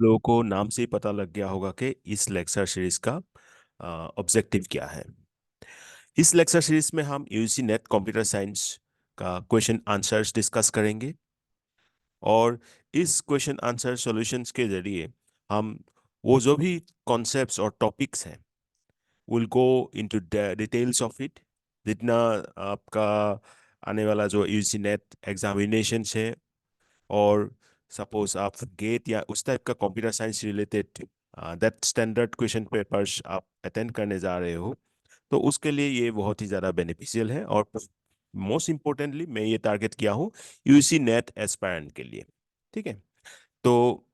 लोगों को नाम से ही पता लग गया होगा कि इस लेक्चर सीरीज का ऑब्जेक्टिव क्या है। इस लेक्चर सीरीज में हम यूजी नेट कंप्यूटर साइंस का क्वेश्चन आंसर्स डिस्कस करेंगे और इस क्वेश्चन आंसर सॉल्यूशंस के जरिए हम वो जो भी कॉन्सेप्ट्स और टॉपिक्स हैं will go into details of it. जितना आपका आने वाला जो यूजी नेट एग्जामिनेशन है और सपोज आप गेट या उस टाइप का computer science related that standard question papers आप अटेंड करने जा रहे हो, तो उसके लिए ये बहुत ही ज़्यादा बेनिफिशियल है। और मोस्ट इम्पोर्टेंटली मैं ये टारगेट किया हूँ यूसी नेट एस्पायरेंट के लिए। ठीक है। तो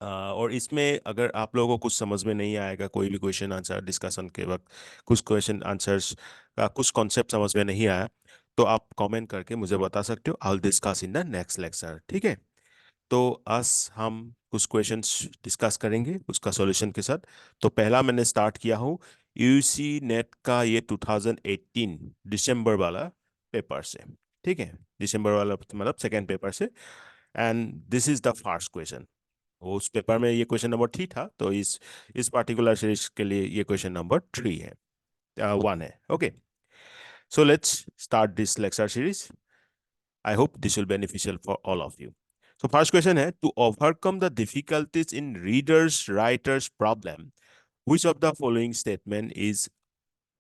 और इसमें अगर आप लोगों को कुछ समझ में नहीं आएगा, कोई भी क्वेश्चन आंसर डिस्कशन के वक्त कुछ क्वेश्चन आंसर्स का कुछ कॉन्सेप्ट समझ में नहीं आया, तो आप कमेंट करके मुझे बता सकते हो। I will discuss in the next lecture. ठीक है। तो आज हम कुछ क्वेश्चंस डिस्कस करेंगे उसका सॉल्यूशन के साथ। तो पहला मैंने स्टार्ट किया हूँ यूसी नेट का ये 2018 दिसंबर वाला पेपर से। ठीक है। दिसंबर वाला मतलब सेकेंड पेपर से। And this is the first question. उस पेपर में ये क्वेश्चन नंबर 3 था, तो इस पर्टिकुलर सीरीज के लिए ये क्वेश्चन नंबर 3 है, 1 है। Okay, so let's start this lecture series. I hope this will be beneficial for all of you. So first question है, to overcome the difficulties in readers writers problem, which of the following statement is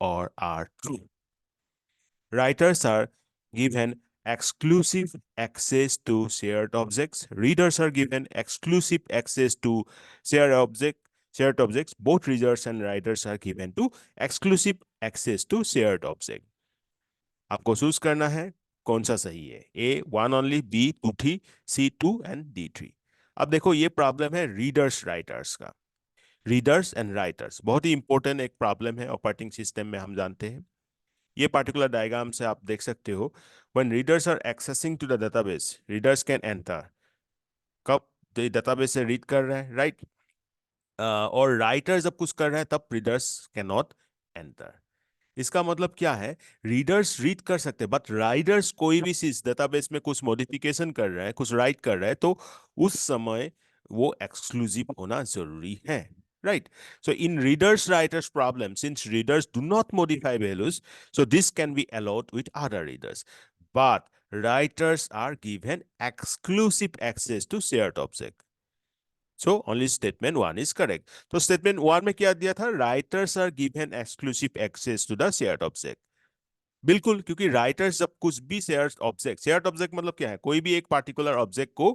or are true? Writers are given exclusive access to shared objects. Readers are given exclusive access to shared objects. Both readers and writers are given to exclusive access to shared object. आपको choose करना है कौन सा सही है। A one only, b two three, c two and d three. अब देखो ये प्रॉब्लम है रीडर्स राइटर्स का। रीडर्स एंड राइटर्स बहुत ही इंपॉर्टेंट एक प्रॉब्लम है ऑपरेटिंग सिस्टम में, हम जानते हैं। ये पार्टिकुलर डायग्राम से आप देख सकते हो, when readers are accessing to the database, readers can enter. कब डेटाबेस से रीड कर रहे हैं, राइट। और राइटर जब कुछ कर रहे हैं तब रीडर्स कैन नॉट एंटर। इसका मतलब क्या है, रीडर्स रीड कर सकते हैं बट राइडर्स कोई भी चीज डेटाबेस में कुछ मॉडिफिकेशन कर रहा है, कुछ राइट कर रहा है, तो उस समय वो एक्सक्लूसिव होना जरूरी है, right. So in readers writers problem, since readers do not modify values, so this can be allowed with other readers, but writers are given exclusive access to shared object. So only statement one is correct. तो statement one में क्या दिया था, writers are given exclusive access to the shared object. बिल्कुल, क्योंकि writers जब कुछ भी शेयर्ड ऑब्जेक्ट मतलब क्या है, कोई भी एक पार्टिकुलर ऑब्जेक्ट को,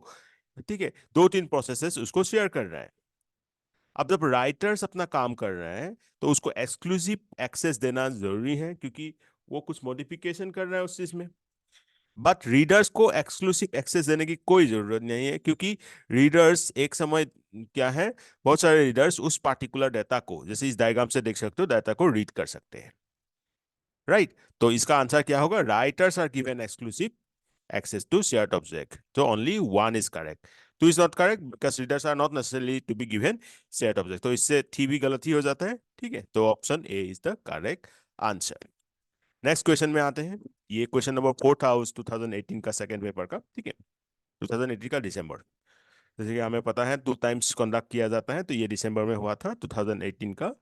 ठीक है, दो तीन प्रोसेसेस उसको शेयर कर रहे हैं। अब जब राइटर्स अपना काम कर रहे हैं तो उसको एक्सक्लूसिव एक्सेस देना जरूरी है, क्योंकि वो कुछ मॉडिफिकेशन कर रहा है उस चीज में। बट रीडर्स को एक्सक्लूसिव एक्सेस देने की कोई जरूरत नहीं है, क्योंकि रीडर्स एक समय क्या है, बहुत सारे रीडर्स उस पार्टिकुलर डाटा को, जैसे इस डायग्राम से देख सकते हो, डाटा को रीड कर सकते हैं, राइट। तो इसका आंसर क्या होगा, writers are given exclusive access to shared object. So only one is correct. Two is not correct because readers are not necessarily to be given shared object. तो इससे थी भी गलत ही हो जाता है, ठीक है। तो option A is the correct answer. Next question में आते हैं। ये क्वेश्चन नंबर 4 था उस 2018 का सेकंड पेपर का, ठीक है, 2018 का दिसंबर। जैसे कि हमें पता है 2 टाइम्स कंडक्ट किया जाता है, तो ये दिसंबर में हुआ था 2018 का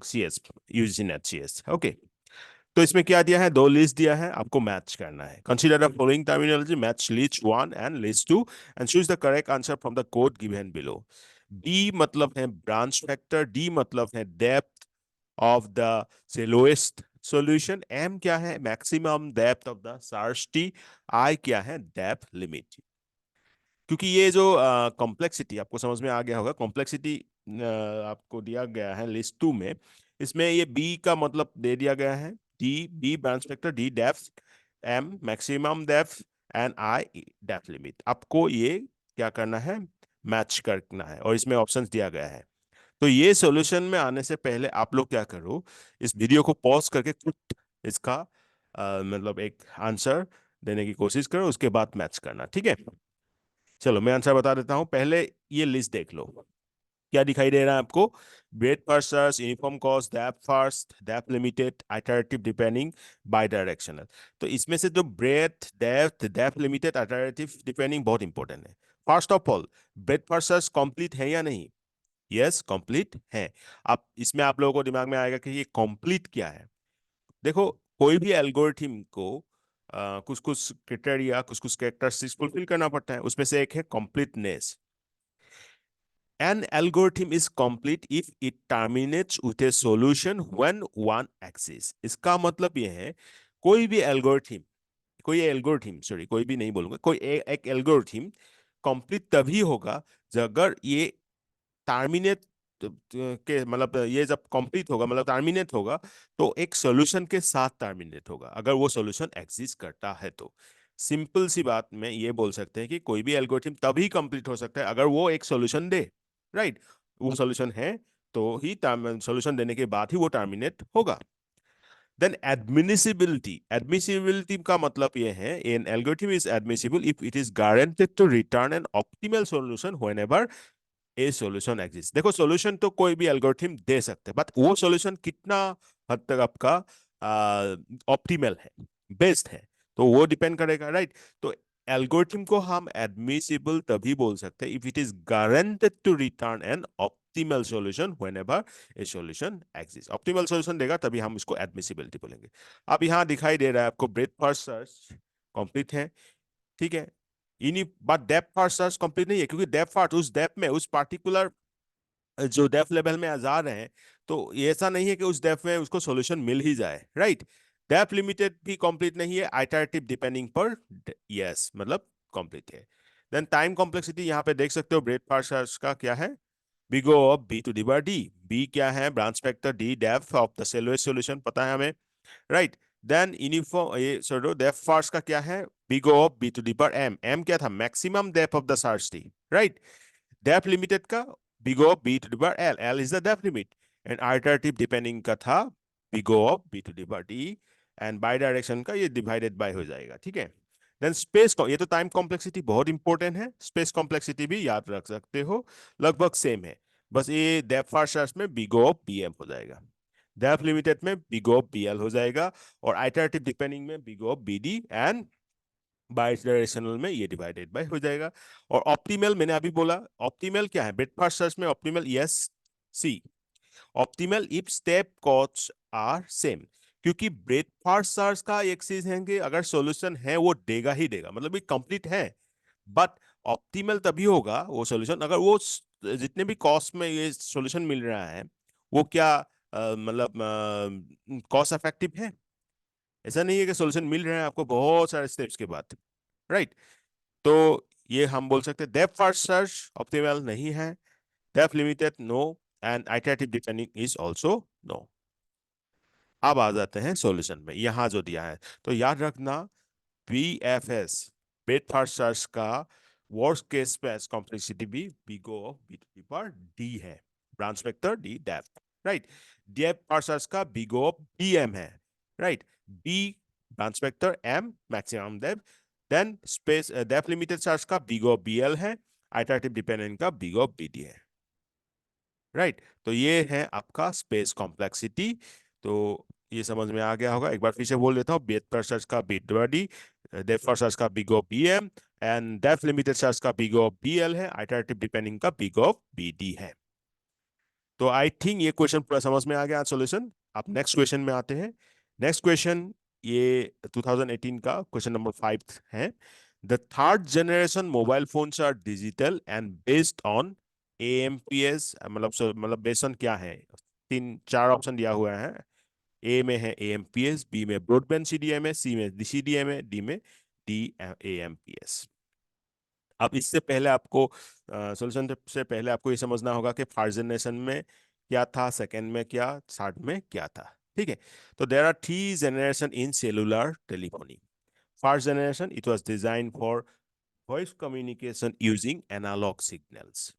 C S, UGC NET C S. Okay, तो इसमें क्या दिया है, दो लिस्ट दिया है, आपको मैच करना है। Consider the following terminology, match list one and list two and choose the correct answer from the code given below. B मतलब है ब्रांच फैक्टर, डी मतलब है depth of the shallowest solution, m क्या है maximum depth of the search t, i क्या है depth limit. क्योंकि ये जो कॉम्प्लेक्सिटी आपको समझ में आ गया होगा, कॉम्प्लेक्सिटी आपको दिया गया है लिस्ट टू में, इसमें ये बी का मतलब दे दिया गया है, D B branch vector, D depth, M maximum depth and I depth limit. आपको ये क्या करना है, मैच करना है, और इसमें ऑप्शंस दिया गया है। तो ये सॉल्यूशन में आने से पहले आप लोग क्या करो, इस वीडियो को पॉज करके खुद इसका मतलब एक आंसर देने की कोशिश करो, उसके बाद मैच करना, ठीक है। चलो मैं आंसर बता देता हूं, पहले ये लिस्ट देख लो। क्या दिखाई दे रहा है आपको, breadth first search, uniform cost, depth first, depth limited, iterative depending, bidirectional. तो इसमें से जो breadth depth depth limited iterative depending बहुत इंपॉर्टेंट है। First of all breadth first search complete है या नहीं? यस, कंप्लीट है। अब इसमें आप लोगों को दिमाग में आएगा कि ये कंप्लीट क्या है। देखो, कोई भी एल्गोरिथम को कुछ कुछ क्राइटेरिया, कुछ कुछ कैरेक्टरिस्टिक्स फुलफिल करना पड़ता है। उसमें से एक है completeness. An algorithm is complete if it terminates with a solution when one exists. इसका मतलब ये है, कोई भी एल्गोरिथम, कोई भी नहीं बोलूंगा, एक एल्गोरिथम कंप्लीट तभी होगा जब अगर ये टर्मिनेट के मतलब ये जब कंप्लीट होगा, मतलब टर्मिनेट होगा, तो एक सॉल्यूशन के साथ टर्मिनेट होगा, अगर वो सॉल्यूशन एग्जिस्ट करता है तो। सिंपल सी बात में ये बोल सकते हैं कि कोई भी एल्गोरिथम तभी कंप्लीट हो सकता है अगर वो एक सॉल्यूशन दे, राइट। वो सॉल्यूशन है तो ही, सॉल्यूशन देने के बाद ही वो टर्मिनेट होगा। देन एडमिसिबिलिटी, एडमिसिबिलिटी का मतलब ये है, an algorithm is admissible if it is guaranteed to return an optimal solution whenever a solution exist. देखो, सॉल्यूशन तो कोई भी एल्गोरिथम दे सकते हैं, बट वो सॉल्यूशन कितना हद तक आपका ऑप्टिमल है, बेस्ट है, तो वो डिपेंड करेगा, राइट। तो एल्गोरिथम को हम एडमिसिबल तभी बोल सकते हैं if it is guaranteed to return an optimal solution whenever a solution exist. Optimal solution देगा तभी हम इसको एडमिसिबिलिटी बोलेंगे। अब यहाँ दिखाई दे रहा है आपको ब्रेथ फर्स्ट सर्च कंप्लीट है, ठीक है। इन्हीं but depth first search complete नहीं है, क्योंकि डेप्थ फर्स्ट, उस डेप्थ में, उस पार्टिकुलर जो डेप्थ लेवल में जा रहे हैं, तो ये ऐसा नहीं है कि उस डेप्थ में उसको सॉल्यूशन मिल ही जाए, राइट। डेप्थ लिमिटेड भी कंप्लीट नहीं है, आइटरेटिव डिपेंडिंग पर, यस, मतलब कंप्लीट है। देन टाइम कॉम्प्लेक्सिटी, यहाँ पे देख सकते हो ब्रेथ फर्स्ट सर्च का क्या है, big O of b to the power d। b क्या है, branch factor, d depth of the shallowest solution, पता है हमें, राइट। देन यूनिफॉर्म, ये सॉरी, डेप्थ फर्स्ट का क्या है, big O of b to the power m। m क्या था, maximum depth of the search थी, राइट। डेप्थ लिमिटेड का big O of b to the power l। l is the depth limit. And alternative depending का था big O of b to the power d। And by direction का ये divided by हो जाएगा, ठीक है। Then space, ये तो टाइम कॉम्प्लेक्सिटी बहुत इंपॉर्टेंट है, स्पेस कॉम्प्लेक्सिटी भी याद रख सकते हो, लगभग सेम है। बस ये डेप्थ फर्स्ट सर्च में big O of bm हो जाएगा, डेप्थ लिमिटेड में big O of bl हो जाएगा, और आइटरेटिव डिपेंडिंग में big O of bd, and by directional में ये डिवाइडेड बाय हो जाएगा। और ऑप्टिमल मैंने अभी बोला, ऑप्टिमल क्या है ब्रेथ फर्स्ट सर्च में, optimal, yes, C, optimal if step cost are same. क्योंकि ब्रेथ फर्स्ट सर्च का एक चीज है कि अगर सॉल्यूशन है वो देगा ही देगा, मतलब ये कंप्लीट है। बट ऑप्टिमल तभी होगा वो सॉल्यूशन अगर वो जितने भी कॉस्ट में ये सॉल्यूशन मिल रहा है वो क्या मतलब कॉस्ट इफेक्टिव है। ऐसा नहीं है कि सॉल्यूशन मिल रहा है आपको बहुत सारे स्टेप्स के बाद, राइट। तो ये हम बोल सकते हैं डेप्थ फर्स्ट सर्च ऑप्टिमल नहीं है, depth limited no, and iterative depending is also no. अब आ जाते हैं सॉल्यूशन में, यहां जो दिया है, तो याद रखना BFS, ब्रेथ फर्स्ट सर्च का वर्स्ट केस स्पेस कॉम्प्लेक्सिटी भी big O of b to the power d है, branch vector d depth, right. Depth first search का big O of bm है, right. b branch vector, m maximum depth, then space depth limited search का big O of bl है, iterative dependent का big O of bd है, right. तो ये है आपका स्पेस कॉम्प्लेक्सिटी। तो ये समझ में आ गया होगा, एक बार फिर से बोल देता हूँ, ब्रेथ फर्स्ट सर्च का big D, depth first search का big O bm, and depth limited search का big O bl है, आइटरेटिव डिपेंडिंग का big O bd है। तो आई थिंक ये क्वेश्चन पूरा समझ में आ गया सॉल्यूशन। आप नेक्स्ट क्वेश्चन में आते हैं। नेक्स्ट क्वेश्चन ये 2018 का क्वेश्चन नंबर 5 है। The third generation mobile phones are digital and based on AMPS, मतलब बेस्ड ऑन क्या है, तीन चार ऑप्शन दिया हुआ है। ए में है AMPS, बी में ब्रॉडबैंड CDMA, सी में DCDMA, डी में DAMPS। अब इससे पहले आपको सॉल्यूशन से पहले आपको ये समझना होगा कि फर्स्ट जनरेशन में क्या था, सेकंड में क्या, थर्ड में क्या था, ठीक है। तो there are three generation in cellular telephony. First generation it was design for voice communication using analog signals,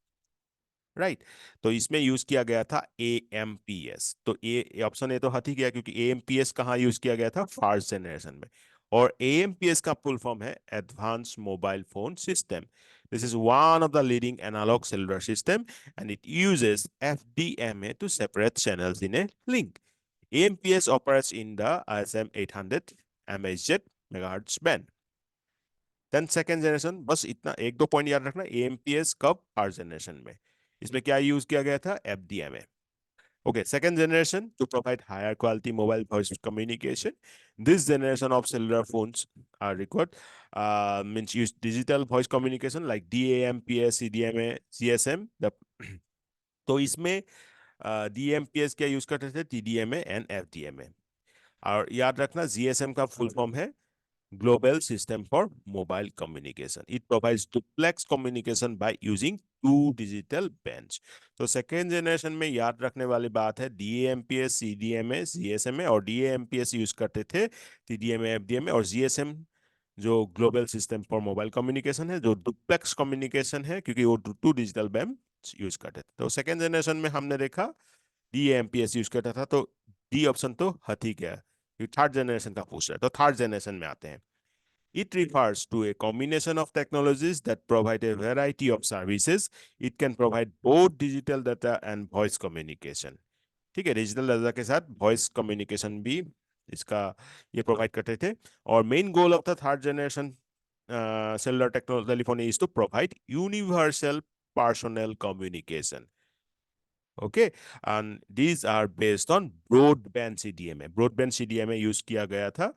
right. तो इसमें यूज किया गया था AMPS। तो ए ऑप्शन ए तो हट ही गया, क्योंकि AMPS कहाँ यूज किया गया था, फर्स्ट जनरेशन में। और AMPS का फुल फॉर्म है advance mobile phone system. This is one of the leading analog cellular system and it uses FDMA to separate channels in a link. AMPS operates in the ISM 800 MHz megahertz band. Then second generation, बस इतना एक दो point याद रखना, amps कब, third generation में। इसमें क्या यूज किया गया था, FDMA. Okay, second generation to provide higher quality mobile voice communication. This generation of cellular phones are required, means use digital voice communication like DAM, PS, CDMA, GSM. तो इसमें DMPS क्या use करते थे, TDMA and FDMA। और याद रखना GSM का full form है Global System for Mobile Communication. It provides duplex communication by using two digital bands. तो सेकेंड जनरेशन में याद रखने वाली बात है DAMPS, CDMA, GSMA, और DAMPS यूज करते थे TDMA, FDMA, और GSM जो global system for mobile communication है, जो डुप्लेक्स कम्युनिकेशन है, क्योंकि वो टू डिजिटल बैंड यूज करते थे। तो सेकेंड जनरेशन में हमने देखा DAMPS यूज करता था, तो डी ऑप्शन तो हथ ही गया, थर्ड जनरेशन का पूछ रहा है। तो थर्ड जनरेशन में आते हैं। It refers to a combination of technologies that provide a variety of services. It can provide both digital data and voice communication. ठीक है, डिजिटल डाटा के साथ वॉइस कम्युनिकेशन भी इसका ये प्रोवाइड करते थे। और main goal of the third generation cellular telephony is to provide universal personal communication. Okay, and these are based on broadband CDMA. Broadband CDMA use किया गया था।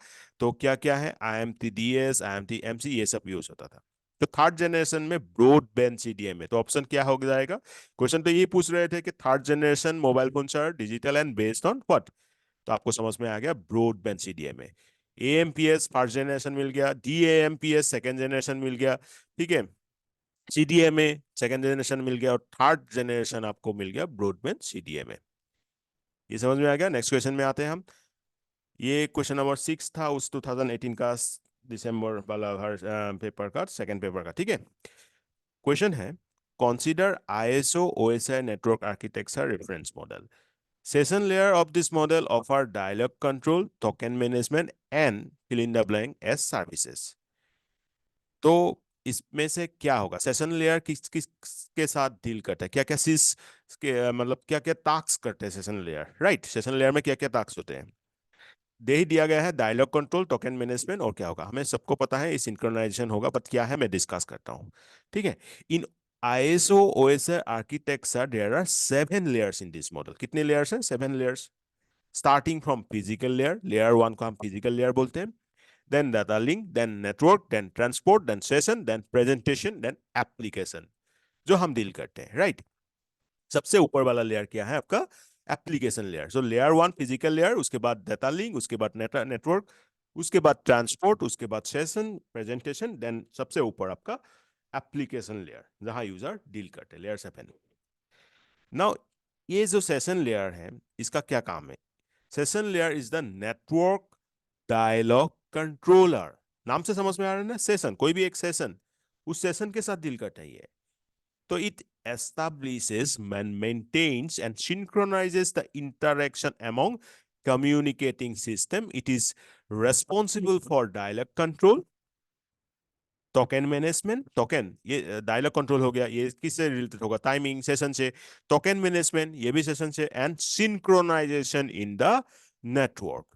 तो क्या क्या है, IMTDS, IMTMC, ये सब यूज होता था। तो थर्ड जनरेशन में ब्रॉडबैंड सीडीएमए, तो ऑप्शन क्या हो जाएगा। क्वेश्चन तो ये पूछ रहे थे कि third generation mobile phone are digital and based on what, तो आपको समझ में आ गया broadband CDMA. AMPS first generation मिल गया, DAMPS सेकेंड जनरेशन मिल गया, ठीक है, CDMA सेकेंड जनरेशन मिल गया, और थर्ड जनरेशन आपको मिल गया ब्रॉडबैंड CDMA। ये समझ में आ गया। नेक्स्ट क्वेश्चन में आते हैं हम। ये क्वेश्चन नंबर 6 था उस 2018 का दिसंबर वाला पेपर का, सेकेंड पेपर का, ठीक है। क्वेश्चन है, consider ISO OSI network architecture reference model. Session layer of this model offer dialog control, token management and fill in the blank as services. तो इसमें से क्या होगा, सेशन लेयर किस किस के साथ डील करता है, क्या क्या चीज के, मतलब क्या क्या टास्क करते हैं session layer, right. Session layer में क्या क्या टास्क होते हैं, दे ही दिया गया है, डायलॉग कंट्रोल, टोकन मैनेजमेंट, और क्या होगा हमें सबको पता है, सिंक्रोनाइजेशन होगा, बट क्या है मैं डिस्कस करता हूँ, ठीक है। In ISO OSI architecture there are 7 layers in this model. कितने लेयर्स हैं, 7 layers. Starting from physical layer, layer 1 को हम फिजिकल लेयर बोलते हैं, then data link, then network, then transport, then session, then presentation, then application, जो हम deal करते हैं, राइट। सबसे ऊपर वाला लेयर क्या है आपका, एप्लीकेशन लेयर। सो लेयर 1 फिजिकल लेयर, उसके बाद डाटा लिंक, उसके बाद नेटवर्क, उसके बाद ट्रांसपोर्ट, उसके बाद सेशन, प्रेजेंटेशन, देन सबसे ऊपर आपका एप्लीकेशन लेयर, जहां यूजर डील करते हैं, लेयर 7। नाउ ये जो सेशन लेयर है, इसका क्या काम है, session layer is the network dialogue controller. नाम से समझ में आ रहा है ना, सेशन, कोई भी एक सेशन, उस सेशन के साथ डील करता है ये। तो it establishes and maintains and synchronizes the interaction among communicating system. It is responsible for dialogue control, token management, token ये डायलॉग कंट्रोल हो गया, ये किससे रिलेटेड होगा, टाइमिंग सेशन से, टोकन मैनेजमेंट ये भी सेशन से, and synchronization in the network.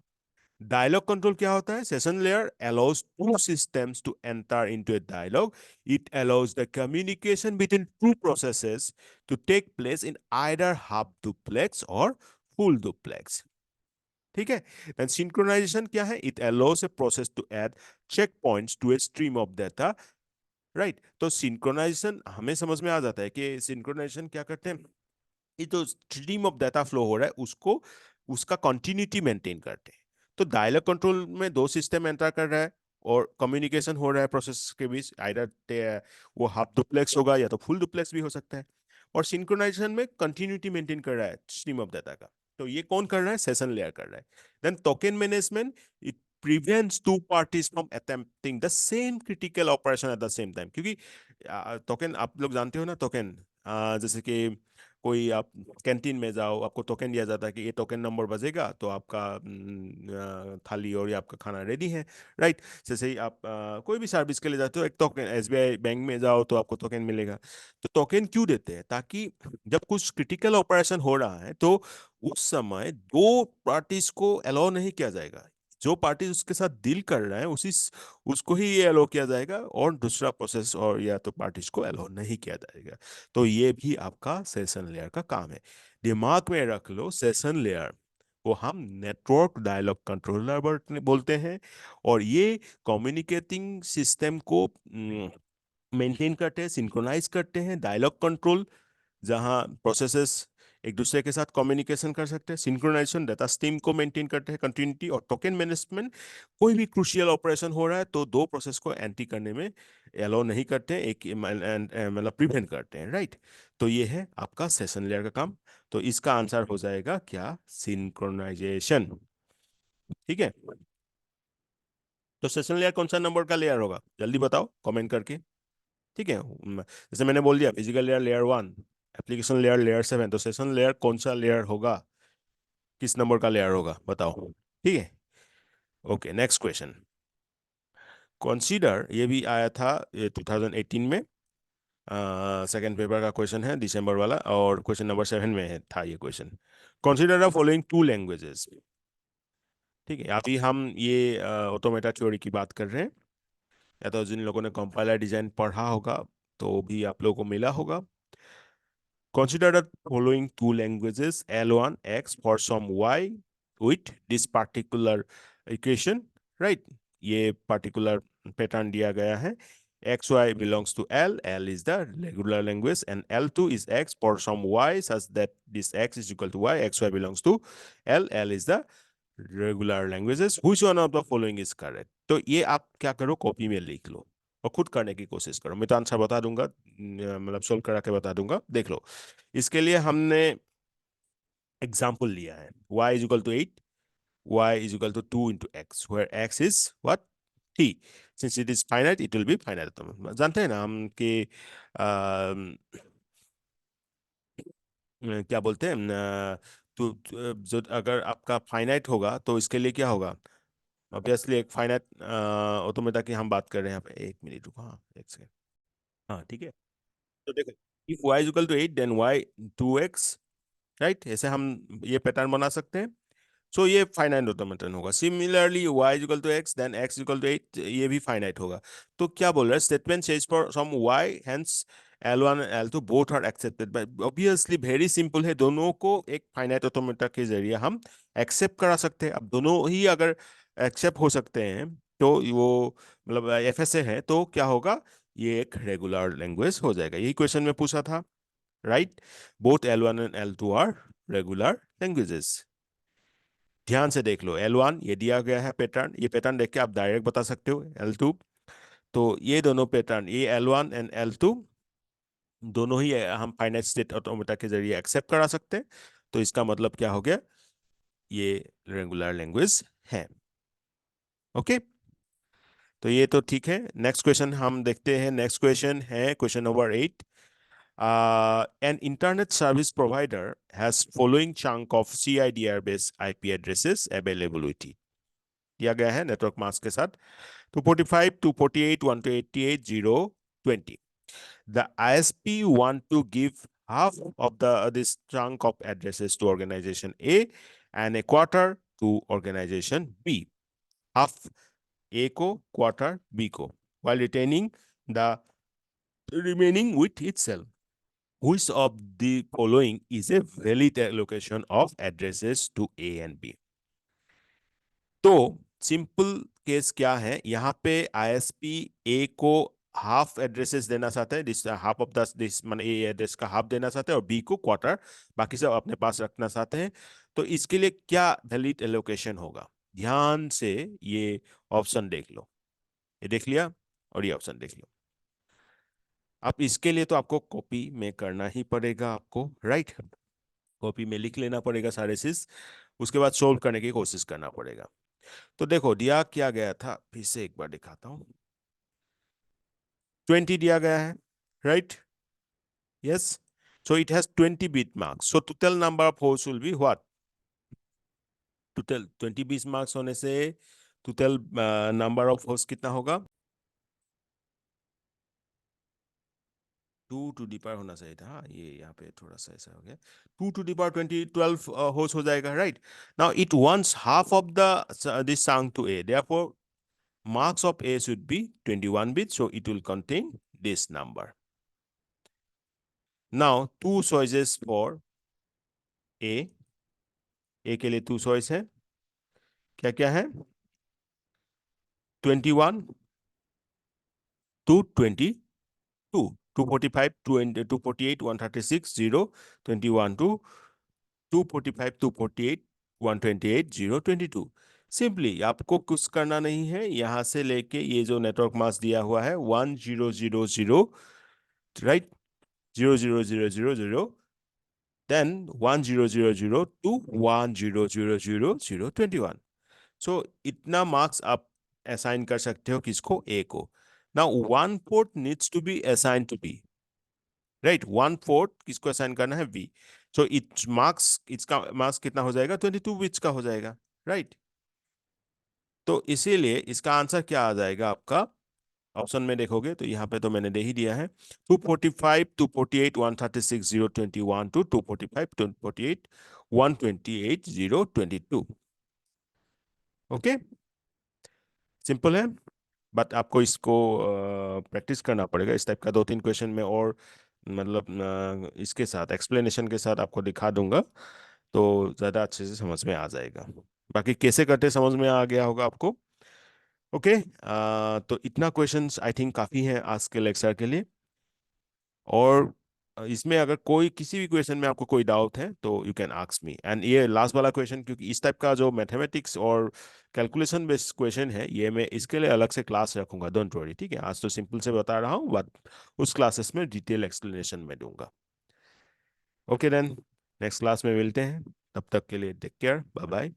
Dialogue control क्या होता है, session layer allows two systems to enter into a dialogue. It allows the communication between two processes to take place in either half duplex और full duplex, ठीक है। Then synchronization क्या है, it allows A process to add checkpoints to a stream of data, right. तो synchronization हमें समझ में आ जाता है कि सिंक्रोनाइजेशन क्या करते हैं, ये जो स्ट्रीम ऑफ डाटा फ्लो हो रहा है उसको, उसका कंटिन्यूटी मेंटेन करते हैं। तो डायलॉग कंट्रोल में दो सिस्टम एंटर कर रहा है और कम्युनिकेशन हो रहा है प्रोसेस के बीच, आइदर वो हाफ डुप्लेक्स होगा या तो फुल डुप्लेक्स भी हो सकता है। और सिंक्रोनाइजेशन में कंटिन्यूटी मेंटेन कर रहा है स्ट्रीम ऑफ डाटा का। तो ये कौन कर रहा है, सेशन लेयर कर रहा है। Then token management, it prevents two parties from attempting the same critical operation at the same time। क्योंकि टोकन आप लोग जानते हो ना, टोकन जैसे कि कोई आप कैंटीन में जाओ, आपको टोकन दिया जाता है कि ये टोकन नंबर बजेगा तो आपका थाली और ये आपका खाना रेडी है, राइट। जैसे ही आप कोई भी सर्विस के लिए जाते हो, एक टोकन, SBI बैंक में जाओ तो आपको टोकन मिलेगा। तो टोकन क्यों देते हैं, ताकि जब कुछ क्रिटिकल ऑपरेशन हो रहा है तो उस समय दो पार्टीज को अलाउ नहीं किया जाएगा। जो पार्टी उसके साथ डील कर रहा है उसको ही ये अलो किया जाएगा, और दूसरा प्रोसेस और या तो पार्टीज को अलो नहीं किया जाएगा। तो ये भी आपका सेशन लेयर का काम है। दिमाग में रख लो, सेशन लेयर को हम नेटवर्क डायलॉग कंट्रोलर बोलते हैं, और ये कम्युनिकेटिंग सिस्टम को मेंटेन करते हैं, सिंक्रोनाइज करते हैं। डायलॉग कंट्रोल, जहां प्रोसेसेस एक दूसरे के साथ कम्युनिकेशन कर सकते हैं। सिंक्रोनाइजेशन, डाटा स्ट्रीम को मेंटेन करते हैं, कंटिन्यूटी। और टोकन मैनेजमेंट, कोई भी क्रूशियल ऑपरेशन हो रहा है तो दो प्रोसेस को एंटी करने में अलाउ नहीं करते हैं, एक मतलब प्रिवेंट करते हैं, राइट। तो ये है आपका सेशन लेयर का काम। तो इसका आंसर हो जाएगा क्या? सिंक्रोनाइजेशन। ठीक है। तो सेशन लेयर कौन सा नंबर का लेयर होगा, जल्दी बताओ कमेंट करके। ठीक है। जैसे मैंने बोल दिया, physical layer layer 1, application layer layer 7, तो सेशन लेयर कौन सा लेयर होगा, किस नंबर का लेयर होगा बताओ। ठीक है। Okay, next question. कंसीडर, ये भी आया था ये 2018 में, सेकंड पेपर का क्वेश्चन है, दिसंबर वाला, और क्वेश्चन नंबर 7 में है था ये question. Consider the following to languages. ठीक है, अभी हम ये ऑटोमेटा थ्योरी की बात कर रहे हैं। या तो जिन लोगों ने कंपाइलर डिजाइन पढ़ा होगा तो भी आप लोगों को मिला होगा। Consider the following two languages, L1X for some Y with this particular equation, right? ये particular pattern दिया गया है। XY belongs to L, L is the regular language, and L2 is X for some Y such that this X is equal to Y, XY belongs to L, L is the regular languages. Which one of the following is correct? तो ये आप क्या करो, copy में लिख लो और खुद करने की कोशिश करो। मैं तो आंसर बता दूंगा, मतलब सोल्व करा के बता दूंगा, देख लो। इसके लिए हमने एग्जाम्पल लिया है, y is equal to 8, y is equal to 2 into x, where x is what, t। Since it is finite it will be finite. तो जानते हैं ना हम कि क्या बोलते हैं, जो अगर आपका फाइनाइट होगा तो इसके लिए क्या होगा, ऑब्वियसली एक फाइनाइट ऑटोमेटा की हम बात कर रहे हैं यहाँ पे। एक मिनट रुको, हाँ एक सेकंड। हाँ ठीक है। तो देखो, if y is equal to 8 then y 2x, right. ऐसे हम ये पैटर्न बना सकते हैं। सो ये फाइनाइट ऑटोमेटन होगा। Similarly y is equal to x then x equal to 8, ये भी फाइनाइट होगा। तो क्या बोल रहा है, statement says for some y hence L1 and L2 both are accepted by, obviously very simple है, दोनों को एक फाइनाइट ऑटोमेटा के जरिए हम एक्सेप्ट करा सकते हैं। अब दोनों ही अगर एक्सेप्ट हो सकते हैं तो वो मतलब FSA है, तो क्या होगा, ये एक रेगुलर लैंग्वेज हो जाएगा। यही क्वेश्चन में पूछा था, राइट। Both L1 and L2 are regular languages. ध्यान से देख लो, L1 ये दिया गया है पैटर्न, ये पैटर्न देख के आप डायरेक्ट बता सकते हो L2। तो ये दोनों पैटर्न, ये L1 एंड L2 दोनों ही हम फाइनाइट स्टेट ऑटोमेटा के जरिए एक्सेप्ट करा सकते हैं। तो इसका मतलब क्या हो गया, ये रेगुलर लैंग्वेज है। ओके, तो ये तो ठीक है। नेक्स्ट क्वेश्चन हम देखते हैं। नेक्स्ट क्वेश्चन है question number 8। An internet service provider has following chunk of CIDR based IP addresses availability, दिया गया है नेटवर्क मास्क के साथ। 245, 248, 128, 0, 20। The ISP want to give half of this chunk of addresses to organization A and a quarter to organization B. Half A को, quarter B को, while retaining the remaining with itself. Which of the following is a valid allocation of addresses to A and B? तो simple case क्या है, यहाँ पे ISP ए को half addresses देना चाहता है, दिस हाफ ऑफ दिस मान ए एड्रेस का हाफ देना चाहते हैं, और बी को क्वार्टर, बाकी सब अपने पास रखना चाहते हैं। तो इसके लिए क्या वैलिड एलोकेशन होगा, ध्यान से ये ऑप्शन देख लो। ये देख लिया, और ये ऑप्शन देख लो। अब इसके लिए तो आपको कॉपी में करना ही पड़ेगा आपको, राइट। कॉपी में लिख लेना पड़ेगा सारे चीज, उसके बाद सोल्व करने की कोशिश करना पड़ेगा। तो देखो दिया क्या गया था, फिर से एक बार दिखाता हूं। 20 दिया गया है, right. Yes, so it has 20 bit marks, so total number of holes will be what, total 20 bit marks होने से टोटल नंबर ऑफ होल्स कितना होगा, 2 टू दी पावर होना चाहिए था, हाँ ये यहाँ पे थोड़ा सा ऐसा हो गया, 2 टू दी पावर 12 होल्स हो जाएगा, right. Now it wants half of the this sum to a, therefore marks of a should be 21 bits, so it will contain this number. Now two choices for a के लिए 2 choice है, क्या क्या है, 21 to 22, 245, 248, 136, 0, 21 to 245, 248, 128, 0, 22। Simply आपको कुछ करना नहीं है, यहां से लेके ये जो नेटवर्क मास्क दिया हुआ है 1000, राइट, 00000, देन 1000 टू 10000021। सो इतना मार्क्स आप असाइन कर सकते हो किसको, ए को। Now 1/4 needs to be assign to B, right, 1/4 किसको असाइन करना है, वी। सो इट्स मार्क्स, इसका मार्क्स कितना हो जाएगा, 22 बिट्स का हो जाएगा, राइट। तो इसीलिए इसका आंसर क्या आ जाएगा आपका, ऑप्शन में देखोगे तो यहाँ पे तो मैंने दे ही दिया है, 245, 248, 136, 021 टू 245, 248, 128, 022। ओके, सिंपल है, बट आपको इसको प्रैक्टिस करना पड़ेगा। इस टाइप का 2-3 क्वेश्चन में और मतलब इसके साथ एक्सप्लेनेशन के साथ आपको दिखा दूंगा, तो ज़्यादा अच्छे से समझ में आ जाएगा। बाकी कैसे करते समझ में आ गया होगा आपको। ओके, तो इतना क्वेश्चंस आई थिंक काफ़ी है आज के लेक्चर के लिए। और इसमें अगर कोई किसी भी क्वेश्चन में आपको कोई डाउट है तो you can ask me. And ये लास्ट वाला क्वेश्चन, क्योंकि इस टाइप का जो मैथमेटिक्स और कैलकुलेशन बेस्ड क्वेश्चन है, ये मैं इसके लिए अलग से क्लास रखूंगा, डोंट वरी, ठीक है। आज तो सिंपल से बता रहा हूँ, बट उस क्लासेस में डिटेल एक्सप्लेनेशन में दूंगा। ओके देन, नेक्स्ट क्लास में मिलते हैं, तब तक के लिए टेक केयर, बाय बाय।